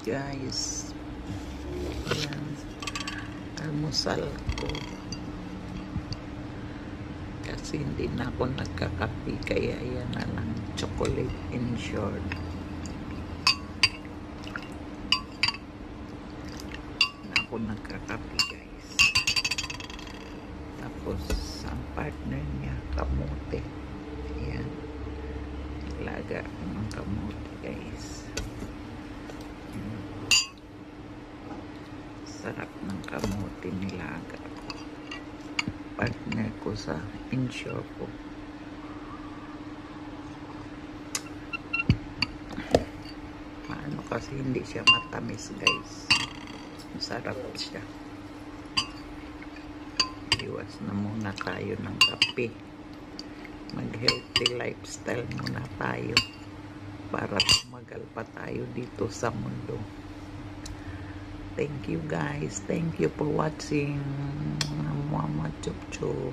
guys. Yan. Almusal ko. Kasi hindi na ako nagkakape. Kaya yan na lang. Chocolate in short. Na ako nagkakape guys. Tapos ang partner niya kamote. Yan. Laga ng kamote guys. Sarap ng kamote nilaga ko. Partner ko sa insure ko. Paano kasi hindi siya matamis guys. Masarap siya. Iwas na muna tayo ng kape. Mag-healthy lifestyle muna tayo para tumagal pa tayo dito sa mundo. Thank you guys. Thank you for watching. Mama chup chup.